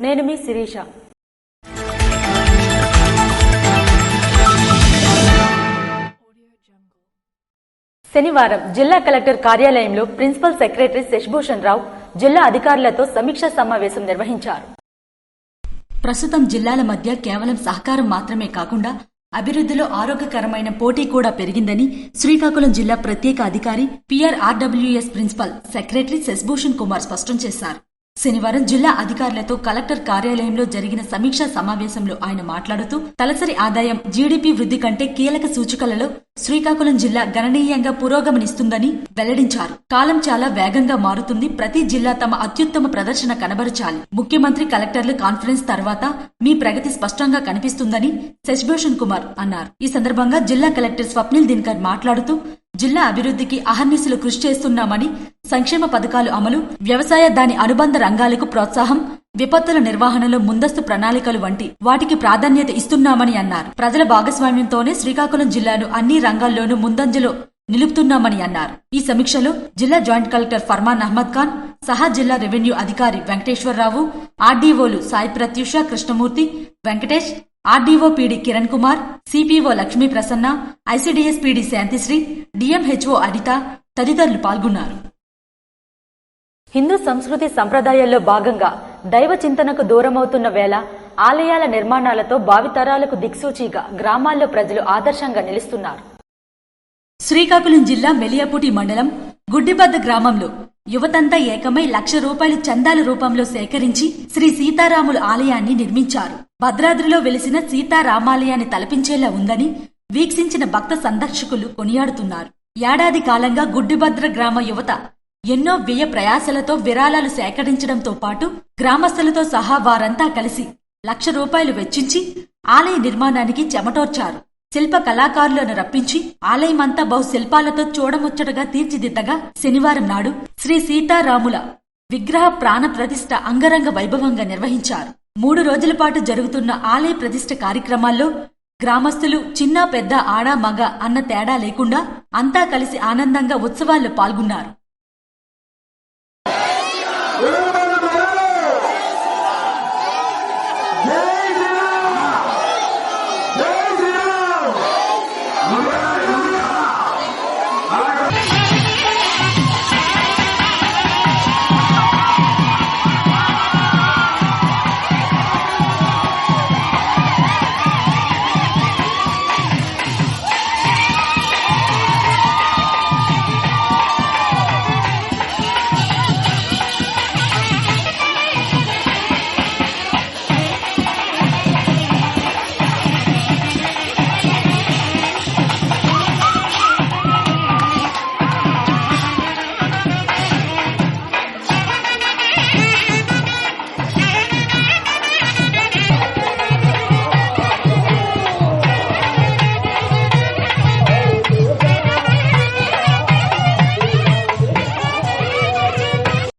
నేను మీ శిరీష. శనివారం జిల్లా కలెక్టర్ కార్యాలయంలో ప్రిన్సిపల్ సెక్రటరీ శశిభూషణ్ రావు జిల్లా అధికారులతో సమీక్షా సమావేశం నిర్వహించారు. ప్రస్తుతం జిల్లాల మధ్య కేవలం సహకారం మాత్రమే కాకుండా అభివృద్ధిలో ఆరోగ్యకరమైన పోటీ కూడా పెరిగిందని శ్రీకాకుళం జిల్లా ప్రత్యేక అధికారి PRRWS principal secretary Shashibhushan Kumar స్పష్టం చేశారు. శనివారం జిల్లా అధికారులతో కలెక్టర్ కార్యాలయంలో జరిగిన సమీక్షా సమావేశంలో ఆయన మాట్లాడుతూ తలసరి ఆదాయం, జీడీపీ వృద్ధి కంటే కీలక సూచికలలో శ్రీకాకుళం జిల్లా గణనీయంగా పురోగమనిస్తుందని వెల్లడించారు. కాలం చాలా వేగంగా మారుతుంది. ప్రతి జిల్లా తమ అత్యుత్తమ ప్రదర్శన కనబరచాలి. ముఖ్యమంత్రి కలెక్టర్ల కాన్ఫరెన్స్ తర్వాత మీ ప్రగతి స్పష్టంగా కనిపిస్తుందని శశిభూషణ్ కుమార్ అన్నారు. ఈ సందర్భంగా జిల్లా కలెక్టర్ స్వప్నిల్ దినకర్ మాట్లాడుతూ జిల్లా అభివృద్ధికి అహర్నిశలు కృషి చేస్తున్నామని, సంక్షేమ పథకాలు అమలు, వ్యవసాయ దాని అనుబంధ రంగాలకు ప్రోత్సాహం, విపత్తుల నిర్వహణలో ముందస్తు ప్రణాళికలు వంటి వాటికి ప్రాధాన్యత ఇస్తున్నామని అన్నారు. ప్రజల భాగస్వామ్యంతోనే శ్రీకాకుళం జిల్లాను అన్ని రంగాల్లోనూ ముందంజలో నిలుపుతున్నామని అన్నారు. ఈ సమీక్షలో జిల్లా జాయింట్ కలెక్టర్ ఫర్మాన్ అహ్మద్ ఖాన్ సహా జిల్లా రెవెన్యూ అధికారి వెంకటేశ్వరరావు, ఆర్డీఓలు Sai Prathyusha, Krishnamurthy, Venkatesh, RDO PD Kiran Kumar, CPO Lakshmi Prasanna, ICDS PD Shantisri, DMHO Anitha తదితరులు పాల్గొన్నారు. హిందూ సంస్కృతి సంప్రదాయాల్లో భాగంగా దైవ చింతనకు దూరమవుతున్న వేళ ఆలయాల నిర్మాణాలతో భావితరాలకు దిక్సూచిగా గ్రామాల్లో ప్రజలు ఆదర్శంగా నిలుస్తున్నారు. శ్రీకాకుళం జిల్లా మెలియాపుటి మండలం గుడ్డిబద్ద గ్రామంలో యువతంతా ఏకమై ₹1,00,000 చందాల రూపంలో సేకరించి శ్రీ సీతారాముల ఆలయాన్ని నిర్మించారు. భద్రాద్రిలో వెలిసిన సీతారామాలయాన్ని తలపించేలా ఉందని వీక్షించిన భక్త సందర్శకులు కొనియాడుతున్నారు. ఏడాది కాలంగా గుడ్డిభద్ర గ్రామ యువత ఎన్నో వ్యయ ప్రయాసలతో విరాళాలు సేకరించడంతో పాటు గ్రామస్తులతో సహా వారంతా కలిసి ₹1,00,000 వెచ్చించి ఆలయ నిర్మాణానికి చెమటోర్చారు. శిల్ప కళాకారులను రప్పించి ఆలయమంతా బహుశిల్పాలతో చూడముచ్చటగా తీర్చిదిద్దగా శనివారం నాడు శ్రీ సీతారాముల విగ్రహ ప్రాణ ప్రతిష్ఠ అంగరంగ వైభవంగా నిర్వహించారు. 3 రోజుల పాటు జరుగుతున్న ఆలయ ప్రతిష్ఠ కార్యక్రమాల్లో గ్రామస్తులు చిన్న పెద్ద ఆడ మగ అన్న తేడా లేకుండా అంతా కలిసి ఆనందంగా ఉత్సవాల్లో పాల్గొన్నారు.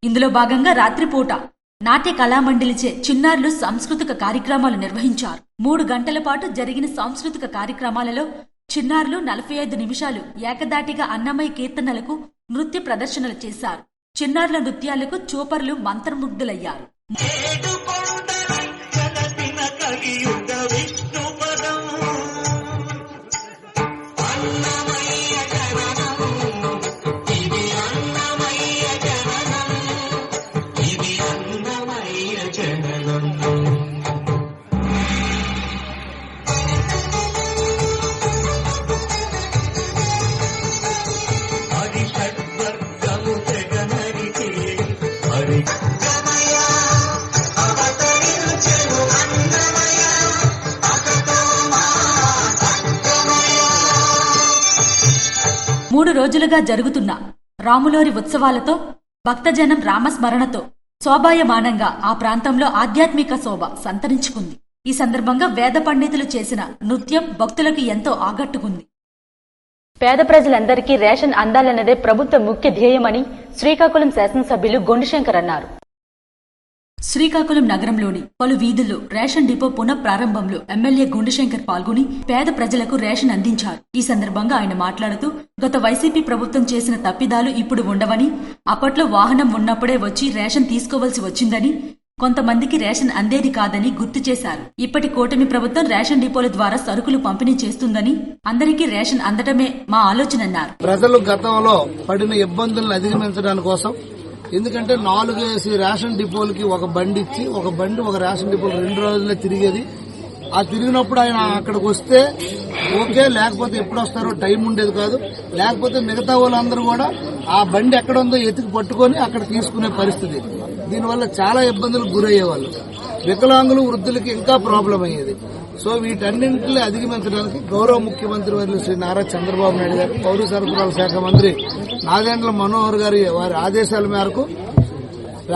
ఇందులో భాగంగా రాత్రిపూట నాట్య కళామండలిచే చిన్నారులు సాంస్కృతిక కార్యక్రమాలు నిర్వహించారు. 3 గంటల పాటు జరిగిన సాంస్కృతిక కార్యక్రమాలలో చిన్నారులు 45 నిమిషాలు ఏకదాటిగా అన్నమయ్య కీర్తనలకు నృత్య ప్రదర్శనలు చేశారు. చిన్నారుల నృత్యాలకు చూపర్లు మంత్రముగ్ధులయ్యారు. మూడు రోజులుగా జరుగుతున్న రాములోరి ఉత్సవాలతో భక్తజనం రామస్మరణతో శోభాయమానంగా ఆ ప్రాంతంలో ఆధ్యాత్మిక శోభ సంతరించుకుంది. ఈ సందర్భంగా వేద పండితులు చేసిన నృత్యం భక్తులకు ఎంతో ఆకట్టుకుంది. పేద ప్రజలందరికీ రేషన్ అందాలన్నదే ప్రభుత్వ ముఖ్య ధ్యేయమని శ్రీకాకుళం శాసనసభ్యులు గొండిశంకర్ అన్నారు. శ్రీకాకుళం నగరంలోని పలు వీధుల్లో రేషన్ డిపో పునఃప్రారంభంలో ఎమ్మెల్యే గొండిశంకర్ పాల్గొని పేద ప్రజలకు రేషన్ అందించారు. ఈ సందర్భంగా ఆయన మాట్లాడుతూ గత వైసీపీ ప్రభుత్వం చేసిన తప్పిదాలు ఇప్పుడు ఉండవని, అప్పట్లో వాహనం ఉన్నప్పుడే వచ్చి రేషన్ తీసుకోవలసి వచ్చిందని, కొంతమందికి రేషన్ అందేది కాదని గుర్తు చేశారు. ఇప్పటి కూటమి ప్రభుత్వం రేషన్ డిపోల ద్వారా సరుకులు పంపిణీ చేస్తుందని, అందరికీ రేషన్ అందటమే మా ఆలోచనన్నారు. ప్రజలు గతంలో పడిన ఇబ్బందులను అధిగమించడానికి కోసం, ఎందుకంటే 4 రేషన్ డిపోలకి ఒక బండి ఇచ్చి, ఒక రేషన్ డిపోలు 2 రోజులే తిరిగేది. ఆ తిరిగినప్పుడు ఆయన అక్కడికి వస్తే ఓకే, లేకపోతే ఎప్పుడు వస్తారో టైం ఉండేది కాదు. లేకపోతే మిగతా వాళ్ళందరూ కూడా ఆ బండి ఎక్కడ ఉందో ఎతికి పట్టుకొని అక్కడ తీసుకునే పరిస్థితి. దీనివల్ల చాలా ఇబ్బందులకు గురయ్యేవాళ్ళు. వికలాంగులు, వృద్ధులకి ఇంకా ప్రాబ్లం అయ్యేది. సో వీటన్నింటినీ అధిగమించడానికి గౌరవ ముఖ్యమంత్రి వర్యులు శ్రీ నారా చంద్రబాబు నాయుడు గారు, పౌర సరఫరాల శాఖ మంత్రి నాదెండ్ల మనోహర్ గారి వారి ఆదేశాల మేరకు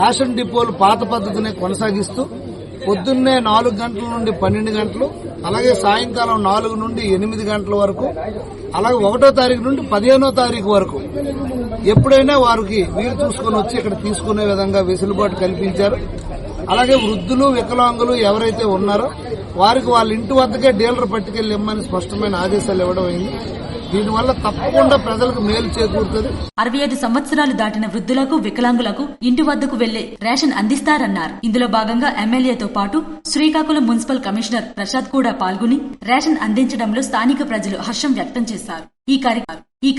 రేషన్ డిపోలు పాత పద్ధతిని కొనసాగిస్తూ పొద్దున్నే 4 గంటల నుండి 12 గంటలు, అలాగే సాయంకాలం 4 నుండి 8 గంటల వరకు, అలాగే 1వ తారీఖు నుండి 15వ తారీఖు వరకు ఎప్పుడైనా వారికి వీలు చూసుకుని వచ్చి ఇక్కడ తీసుకునే విధంగా వెసులుబాటు కల్పించారు. అలాగే వృద్ధులు, వికలాంగులు ఎవరైతే ఉన్నారో వారికి వాళ్ళ ఇంటి వద్దకే డీలర్ పట్టుకెళ్లి ఇమ్మని స్పష్టమైన ఆదేశాలు ఇవ్వడం అయింది. దీనివల్ల తప్పకుండా ప్రజలకు మేలు చేకూరుతుంది. 65 సంవత్సరాలు దాటిన వృద్ధులకు, వికలాంగులకు ఇంటి వద్దకు వెళ్లే రేషన్ అందిస్తారన్నారు. ఇందులో భాగంగా ఎమ్మెల్యేతో పాటు శ్రీకాకుళం మున్సిపల్ కమిషనర్ ప్రసాద్ కూడా పాల్గొని రేషన్ అందించడంలో స్థానిక ప్రజలు హర్షం వ్యక్తం చేశారు. ఈ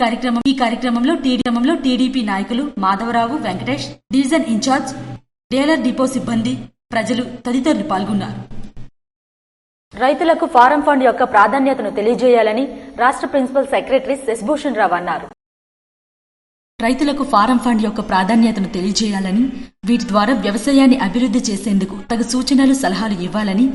కార్యక్రమంలో టీడీపీ నాయకులు Madhavarao, Venkatesh, division incharge, dealer depot సిబ్బంది, ప్రజలు తదితరులు పాల్గొన్నారు. రైతులకు ఫారం ఫండ్ యొక్క ప్రాధాన్యతను తెలియజేయాలని రాష్ట్ర ప్రిన్సిపల్ సెక్రటరీ శశిభూషణ్ రావు అన్నారు. రైతులకు ఫారం ఫండ్ యొక్క ప్రాధాన్యతను తెలియజేయాలని, వీటి ద్వారా వ్యవసాయాన్ని అభివృద్ధి చేసేందుకు తగు సూచనలు, సలహాలు ఇవ్వాలని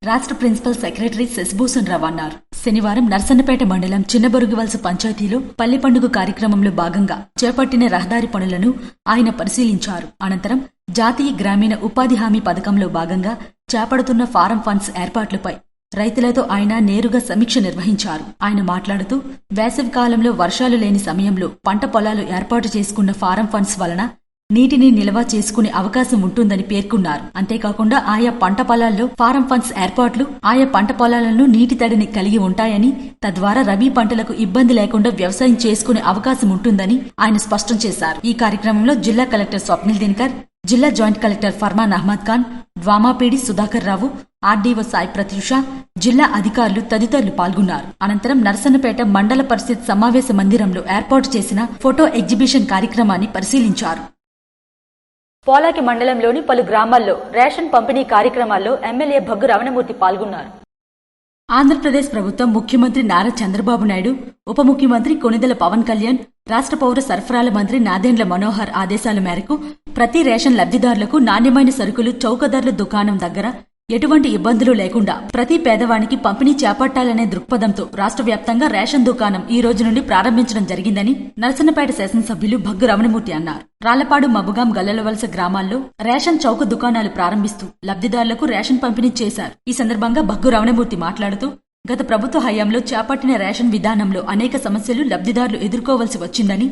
రాష్ట్ర ప్రిన్సిపల్ సెక్రటరీ శశిభూషణ్ రావు అన్నారు. శనివారం నర్సన్నపేట మండలం చిన్నబొరుగువలస పంచాయతీలో పల్లె పండుగ కార్యక్రమంలో భాగంగా చేపట్టిన రహదారి పనులను ఆయన పరిశీలించారు. అనంతరం జాతీయ గ్రామీణ ఉపాధి హామీ పథకంలో భాగంగా చేపడుతున్న ఫారం ఫండ్స్ ఏర్పాట్లపై రైతులతో ఆయన నేరుగా సమీక్ష నిర్వహించారు. ఆయన మాట్లాడుతూ వేసవి కాలంలో వర్షాలు లేని సమయంలో పంట పొలాలు ఏర్పాటు చేసుకున్న ఫారం ఫండ్స్ వలన నీటిని నిల్వ చేసుకునే అవకాశం ఉంటుందని పేర్కొన్నారు. అంతేకాకుండా ఆయా పంట పొలాల్లో ఫారం ఫండ్స్ ఏర్పాట్లు ఆయా పంట పొలాలను నీటి తడిని కలిగి ఉంటాయని, తద్వారా రబీ పంటలకు ఇబ్బంది లేకుండా వ్యవసాయం చేసుకునే అవకాశం ఉంటుందని ఆయన స్పష్టం చేశారు. ఈ కార్యక్రమంలో జిల్లా కలెక్టర్ స్వప్నిల్ దినకర్, జిల్లా joint collector Farman Ahmed Khan, DWAMA PD Sudhakar Rao, RDO Sai Prathyusha, జిల్లా అధికారులు తదితరులు పాల్గొన్నారు. అనంతరం నర్సన్నపేట మండల పరిషత్ సమావేశ మందిరంలో ఏర్పాటు చేసిన ఫోటో ఎగ్జిబిషన్ కార్యక్రమాన్ని పరిశీలించారు. పోలాకి మండలంలోని పలు గ్రామాల్లో రేషన్ పంపిణీ కార్యక్రమాల్లో ఎమ్మెల్యే భగ్గు రమణమూర్తి పాల్గొన్నారు. ఆంధ్రప్రదేశ్ ప్రభుత్వం ముఖ్యమంత్రి నారా చంద్రబాబు నాయుడు, ఉప ముఖ్యమంత్రి కొణిదెల పవన్ కళ్యాణ్, రాష్ట్ర పౌర సరఫరాల మంత్రి నాదెండ్ల మనోహర్ ఆదేశాల మేరకు ప్రతి రేషన్ లబ్దిదారులకు నాణ్యమైన సరుకులు చౌకధరల దుకాణం దగ్గర ఎటువంటి ఇబ్బందులు లేకుండా ప్రతి పేదవానికి పంపిణీ చేపట్టాలనే దృక్పథంతో రాష్ట్ర వ్యాప్తంగా రేషన్ దుకాణం ఈ రోజు నుండి ప్రారంభించడం జరిగిందని నరసన్నపేట శాసనసభ్యులు భగ్గు రమణమూర్తి అన్నారు. రాళ్లపాడు, మబ్బుగాం, గల్లలవలస గ్రామాల్లో రేషన్ చౌక దుకాణాలు ప్రారంభిస్తూ లబ్దిదారులకు రేషన్ పంపిణీ చేశారు. ఈ సందర్భంగా భగ్గు రమణమూర్తి మాట్లాడుతూ గత ప్రభుత్వ హయాంలో చేపట్టిన రేషన్ విధానంలో అనేక సమస్యలు లబ్దిదారులు ఎదుర్కోవలసి వచ్చిందని,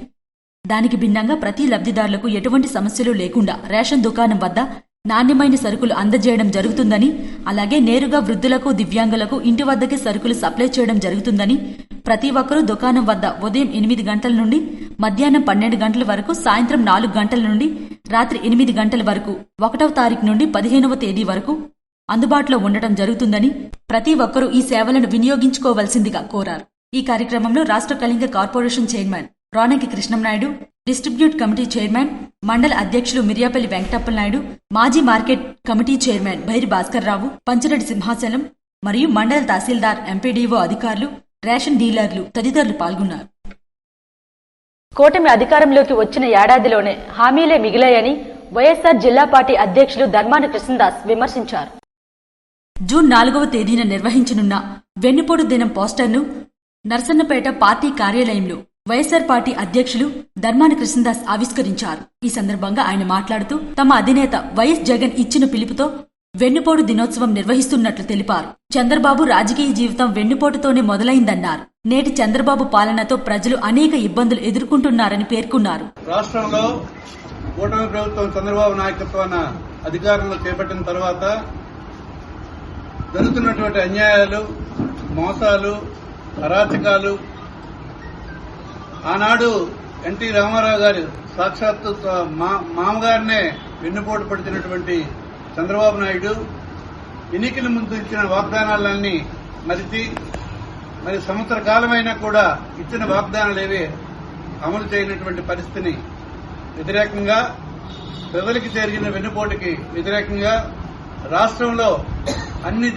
దానికి భిన్నంగా ప్రతి లబ్దిదారులకు ఎటువంటి సమస్యలు లేకుండా రేషన్ దుకాణం వద్ద నాణ్యమైన సరుకులు అందజేయడం జరుగుతుందని, అలాగే నేరుగా వృద్ధులకు, దివ్యాంగులకు ఇంటి వద్దకే సరుకులు సప్లై చేయడం జరుగుతుందని, ప్రతి ఒక్కరూ దుకాణం వద్ద ఉదయం 8 గంటల నుండి మధ్యాహ్నం 12 గంటల వరకు, సాయంత్రం 4 గంటల నుండి రాత్రి 8 గంటల వరకు 1వ తారీఖు నుండి 15వ తేదీ వరకు అందుబాటులో ఉండటం జరుగుతుందని, ప్రతి ఒక్కరూ ఈ సేవలను వినియోగించుకోవాల్సిందిగా కోరారు. ఈ కార్యక్రమంలో రాష్ట్ర Kalinga corporation chairman Ronanki Krishnamnaidu, distribute committee chairman, మండల అధ్యక్షులు మిర్యాపల్లి వెంకటప్పలనాయుడు, మాజీ market committee chairman Bhairi Bhaskar Rao, Panchareddy Simhachalam మరియు మండల తహసీల్దార్, ఎంపీడీఓ అధికారులు, రేషన్ డీలర్లు తదితరులు పాల్గొన్నారు. కూటమి అధికారంలోకి వచ్చిన ఏడాదిలోనే హామీలే మిగిలాయని వైఎస్ఆర్ జిల్లా పార్టీ అధ్యక్షులు ధర్మాన కృష్ణదాస్ విమర్శించారు. జూన్ 4వ తేదీన నిర్వహించనున్న వెన్నుపోటు దినం పోస్టర్ను నర్సన్నపేట పార్టీ కార్యాలయంలో వైఎస్ఆర్ పార్టీ అధ్యక్షులు ధర్మాన కృష్ణదాస్ ఆవిష్కరించారు. ఈ సందర్భంగా ఆయన మాట్లాడుతూ తమ అధినేత వైఎస్ జగన్ ఇచ్చిన పిలుపుతో వెన్నుపోటు దినోత్సవం నిర్వహిస్తున్నట్లు తెలిపారు. చంద్రబాబు రాజకీయ జీవితం వెన్నుపోటుతోనే మొదలైందన్నారు. నేటి చంద్రబాబు పాలనతో ప్రజలు అనేక ఇబ్బందులు ఎదుర్కొంటున్నారని పేర్కొన్నారు. రాష్ట్రంలో కూటమి ప్రభుత్వం చంద్రబాబు నాయకత్వాన అధికారంలో చేపట్టిన తర్వాత జరుగుతున్నటువంటి అన్యాయాలు, మోసాలు, అరాచకాలు, ఆనాడు ఎన్టీ రామారావు గారు సాక్షాత్తు మామగారినే వెన్నుపోటు పడుతున్నటువంటి చంద్రబాబు నాయుడు ఎన్నికల ముందు ఇచ్చిన వాగ్దానాలన్నీ మరిచి మరి సంవత్సర కాలమైనా కూడా ఇచ్చిన వాగ్దానాలేవీ అమలు చేయనటువంటి పరిస్థితిని వ్యతిరేకంగా ప్రజలకి జరిగిన వెన్నుపోటుకి వ్యతిరేకంగా రాష్ట్రంలో అన్ని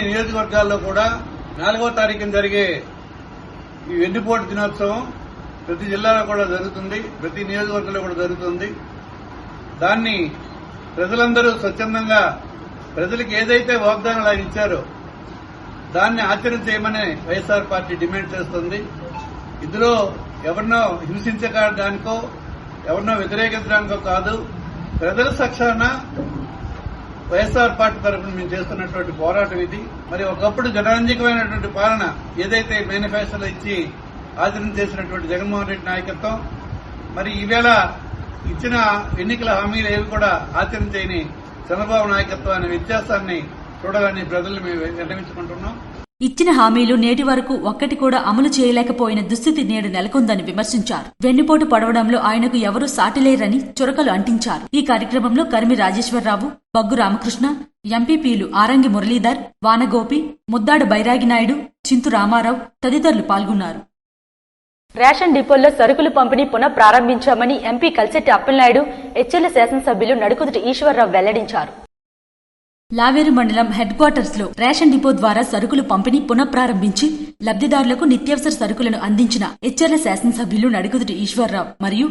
నియోజకవర్గాల్లో కూడా 4వ తారీఖున జరిగే ఈ వెన్నుపోటు దినోత్సవం ప్రతి జిల్లాలో కూడా జరుగుతుంది, ప్రతి నియోజకవర్గంలో కూడా జరుగుతుంది. దాన్ని ప్రజలందరూ స్వచ్ఛందంగా ప్రజలకు ఏదైతే వాగ్దానాలు ఆయన ఇచ్చారో దాన్ని ఆచరణ చేయమని వైఎస్ఆర్ పార్టీ డిమాండ్ చేస్తుంది. ఇందులో ఎవరినో హింసించడానికో ఎవరినో వ్యతిరేకించడానికో కాదు, ప్రజల పక్షాన వైఎస్ఆర్ పార్టీ తరఫున మేము చేస్తున్నటువంటి పోరాటం ఇది. మరి ఒకప్పుడు జనరంజకమైనటువంటి పాలన ఏదైతే మేనిఫెస్టోలో ఇచ్చి ఆచరణ చేసినటువంటి జగన్మోహన్ రెడ్డి నాయకత్వం, మరి ఈవేళ ఇచ్చిన ఎన్నికల హామీలు ఏవి కూడా ఆచరణ చేయని చంద్రబాబు నాయకత్వం అనే వ్యత్యాసాన్ని చూడాలని ప్రజలు మేము విన్నవించుకుంటున్నాం. ఇచ్చిన హామీలు నేటి వరకు ఒక్కటి కూడా అమలు చేయలేకపోయిన దుస్థితి నేడు నెలకొందని విమర్శించారు. వెన్నుపోటు పడవడంలో ఆయనకు ఎవరూ సాటిలేరని చురకలు అంటించారు. ఈ కార్యక్రమంలో కరిమి రాజేశ్వరరావు, బగ్గు రామకృష్ణ, ఎంపీపీలు ఆరంగి మురళీధర్, వానగోపి, ముద్దాడు బైరాగి నాయుడు, చింతు రామారావు తదితరులు పాల్గొన్నారు. రేషన్ డిపోల్లో సరుకులు పంపిణీ పునః ప్రారంభించామని ఎంపీ కలిసెట్టి అప్పలనాయుడు, హెచ్ఎల్ శాసనసభ్యులు నడుకుదుటి ఈశ్వరరావు వెల్లడించారు. లావేరు మండలం హెడ్ క్వార్టర్స్ లో రేషన్ డిపో ద్వారా సరుకులు పంపిణీ పునఃప్రారంభించి లబ్దిదారులకు నిత్యావసర సరుకులను అందించిన హెచ్ఎల్ శాసనసభ్యులు నడుకుదుటి ఈశ్వరరావు మరియు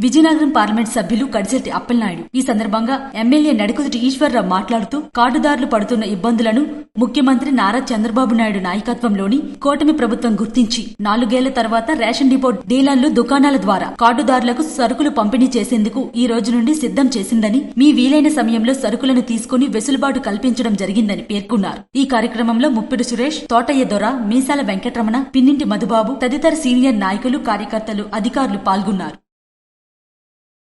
విజయనగరం పార్లమెంట్ సభ్యులు కడిశెట్టి అప్పలనాయుడు. ఈ సందర్భంగా ఎమ్మెల్యే నడుకుదుటి ఈశ్వరరావు మాట్లాడుతూ కార్డుదారులు పడుతున్న ఇబ్బందులను ముఖ్యమంత్రి నారా చంద్రబాబు నాయుడు నాయకత్వంలోని కూటమి ప్రభుత్వం గుర్తించి 4 ఏళ్ల తర్వాత రేషన్ డిపో డీలర్లు దుకాణాల ద్వారా కార్డుదారులకు సరుకులు పంపిణీ చేసేందుకు ఈ రోజు నుండి సిద్ధం చేసిందని, మీ వీలైన సమయంలో సరుకులను తీసుకుని వెసులుబాటు కల్పించడం జరిగిందని పేర్కొన్నారు. ఈ కార్యక్రమంలో ముప్పిడి సురేష్, తోటయ్య దొర, మీసాల వెంకటరమణ, పిన్నింటి మధుబాబు తదితర సీనియర్ నాయకులు, కార్యకర్తలు, అధికారులు పాల్గొన్నారు.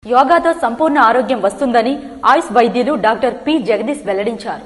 యోగాతో సంపూర్ణ ఆరోగ్యం వస్తుందని ఆయుష్ వైద్యులు డాక్టర్ పి జగదీష్ వెల్లడించారు.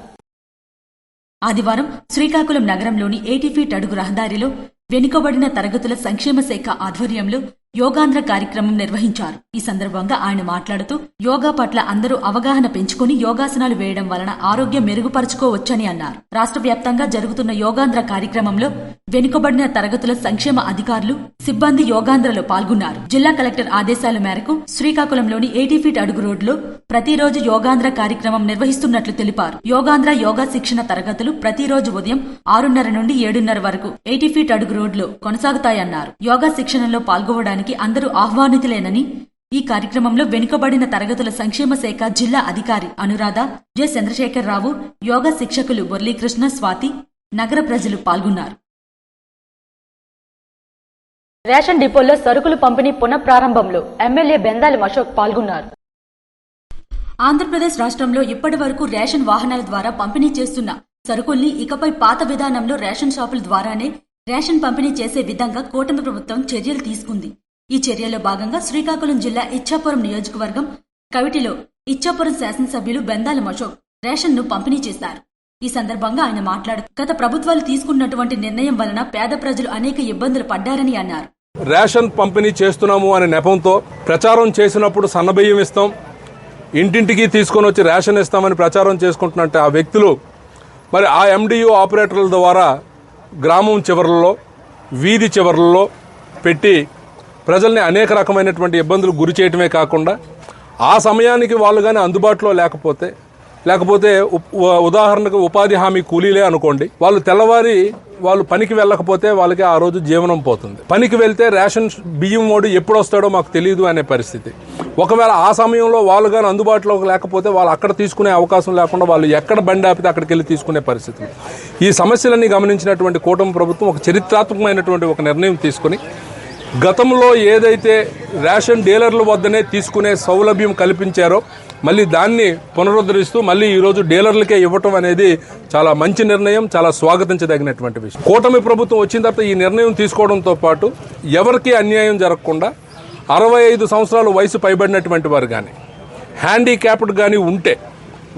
ఆదివారం శ్రీకాకుళం నగరంలోని 80 ఫీట్ అడుగు రహదారిలో వెనుకబడిన తరగతుల సంక్షేమ శాఖ ఆధ్వర్యంలో యోగాంధ్ర కార్యక్రమం నిర్వహించారు. ఈ సందర్భంగా ఆయన మాట్లాడుతూ యోగా పట్ల అందరూ అవగాహన పెంచుకుని యోగాసనాలు వేయడం వలన ఆరోగ్యం మెరుగుపరుచుకోవచ్చని అన్నారు. రాష్ట్ర వ్యాప్తంగా జరుగుతున్న యోగాంధ్ర కార్యక్రమంలో వెనుకబడిన తరగతుల సంక్షేమ అధికారులు, సిబ్బంది యోగాంధ్రలో పాల్గొన్నారు. జిల్లా కలెక్టర్ ఆదేశాల మేరకు శ్రీకాకుళంలోని 80 ఫీట్ అడుగు రోడ్లో ప్రతిరోజు యోగాంధ్ర కార్యక్రమం నిర్వహిస్తున్నట్లు తెలిపారు. యోగాంధ్ర యోగా శిక్షణ తరగతులు ప్రతిరోజు ఉదయం 6:30 నుండి 7:30 వరకు 80 ఫీట్ అడుగు రోడ్లో కొనసాగుతాయన్నారు. యోగా శిక్షణలో పాల్గొనడానికి అందరూ ఆహ్వానితులేనని, ఈ కార్యక్రమంలో వెనుకబడిన తరగతుల సంక్షేమ శాఖ జిల్లా అధికారి అనురాధ, జె చంద్రశేఖరరావు, యోగా శిక్షకులు మురళీకృష్ణ, స్వాతి, నగర ప్రజలు పాల్గొన్నారు. రేషన్ డిపోల్లో సరుకులు పంపిణీ పునః ప్రారంభంలో ఎమ్మెల్యే బెందాలి అశోక్ పాల్గొన్నారు. ఆంధ్రప్రదేశ్ రాష్ట్రంలో ఇప్పటి వరకు రేషన్ వాహనాల ద్వారా పంపిణీ చేస్తున్న సరుకుల్ని ఇకపై పాత విధానంలో రేషన్ షాపుల ద్వారానే రేషన్ పంపిణీ చేసే విధంగా కూటమి ప్రభుత్వం చర్యలు తీసుకుంది. ఈ చర్యల్లో భాగంగా శ్రీకాకుళం జిల్లా ఇచ్చాపురం నియోజకవర్గం కవిటిలో ఇచ్చాపురం శాసనసభ్యులు బెందాలి అశోక్ రేషన్ ను పంపిణీ చేశారు. ఈ సందర్భంగా ఆయన మాట్లాడుతూ గత ప్రభుత్వాలు తీసుకున్నటువంటి నిర్ణయం వలన పేద ప్రజలు అనేక ఇబ్బందులు పడ్డారని అన్నారు. రేషన్ పంపిణీ చేస్తున్నాము అనే నెపంతో ప్రచారం చేసినప్పుడు సన్నబియ్యం ఇస్తాం, ఇంటింటికి తీసుకొని వచ్చి రేషన్ ఇస్తామని ప్రచారం చేసుకుంటున్నట్టు ఆ వ్యక్తులు మరి ఆ ఎండియు ఆపరేటర్ల ద్వారా గ్రామం చివర్లలో, వీధి చివర్లలో పెట్టి ప్రజల్ని అనేక రకమైనటువంటి ఇబ్బందులు గురి చేయటమే కాకుండా ఆ సమయానికి వాళ్ళు కానీ అందుబాటులో లేకపోతే ఉదాహరణకు ఉపాధి హామీ కూలీలే అనుకోండి, వాళ్ళు తెల్లవారి వాళ్ళు పనికి వెళ్ళకపోతే వాళ్ళకి ఆ రోజు జీవనం పోతుంది. పనికి వెళ్తే రేషన్ బియ్యం వాడు ఎప్పుడు వస్తాడో మాకు తెలియదు అనే పరిస్థితి. ఒకవేళ ఆ సమయంలో వాళ్ళు కానీ అందుబాటులో లేకపోతే వాళ్ళు అక్కడ తీసుకునే అవకాశం లేకుండా వాళ్ళు ఎక్కడ బండి ఆపితే అక్కడికి వెళ్ళి తీసుకునే పరిస్థితి. ఈ సమస్యలన్నీ గమనించినటువంటి కూటమి ప్రభుత్వం ఒక చరిత్రాత్మకమైనటువంటి ఒక నిర్ణయం తీసుకుని గతంలో ఏదైతే రేషన్ డీలర్ల వద్దనే తీసుకునే సౌలభ్యం కల్పించారో మళ్ళీ దాన్ని పునరుద్ధరిస్తూ మళ్ళీ ఈరోజు డీలర్లకే ఇవ్వటం అనేది చాలా మంచి నిర్ణయం, చాలా స్వాగతించదగినటువంటి విషయం. కూటమి ప్రభుత్వం వచ్చిన తర్వాత ఈ నిర్ణయం తీసుకోవడంతో పాటు ఎవరికీ అన్యాయం జరగకుండా 65 సంవత్సరాలు వయసు పైబడినటువంటి వారు కానీ హ్యాండిక్యాప్డ్ కానీ ఉంటే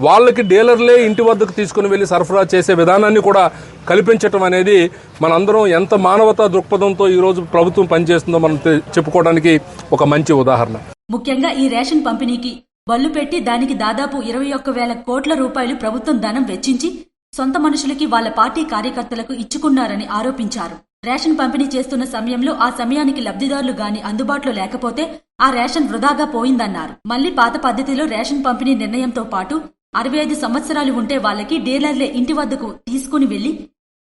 వాళ్ళకి డీలర్లే ఇంటి వద్దకు తీసుకుని వెళ్లి సరఫరా చేసే విధానాన్ని కూడా కల్పించటం అనేది మనందరం ఎంత మానవతా దృక్పథంతో ఈరోజు ప్రభుత్వం పనిచేస్తుందో మనం చెప్పుకోవడానికి ఒక మంచి ఉదాహరణ. ముఖ్యంగా ఈ రేషన్ పంపిణీకి బళ్ళు పెట్టి దానికి దాదాపు 21,000 కోట్ల రూపాయలు ప్రభుత్వం ధనం వెచ్చించి సొంత మనుషులకి వాళ్ల పార్టీ కార్యకర్తలకు ఇచ్చుకున్నారని ఆరోపించారు. రేషన్ పంపిణీ చేస్తున్న సమయంలో ఆ సమయానికి లబ్ధిదారులు గాని అందుబాటులో లేకపోతే ఆ రేషన్ వృధాగా పోయిందన్నారు. మళ్లీ పాత పద్ధతిలో రేషన్ పంపిణీ నిర్ణయంతో పాటు 65 సంవత్సరాలు ఉంటే వాళ్లకి డీలర్లే ఇంటి వద్దకు తీసుకుని వెళ్లి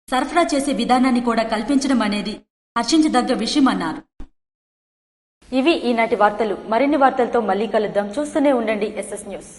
సరఫరా చేసే విధానాన్ని కూడా కల్పించడం అనేది హర్షించదగ్గ విషయమన్నారు. ఇవి ఈనాటి వార్తలు. మరిన్ని వార్తలతో మళ్ళీ కలుద్దాం. చూస్తూనే ఉండండి SS న్యూస్.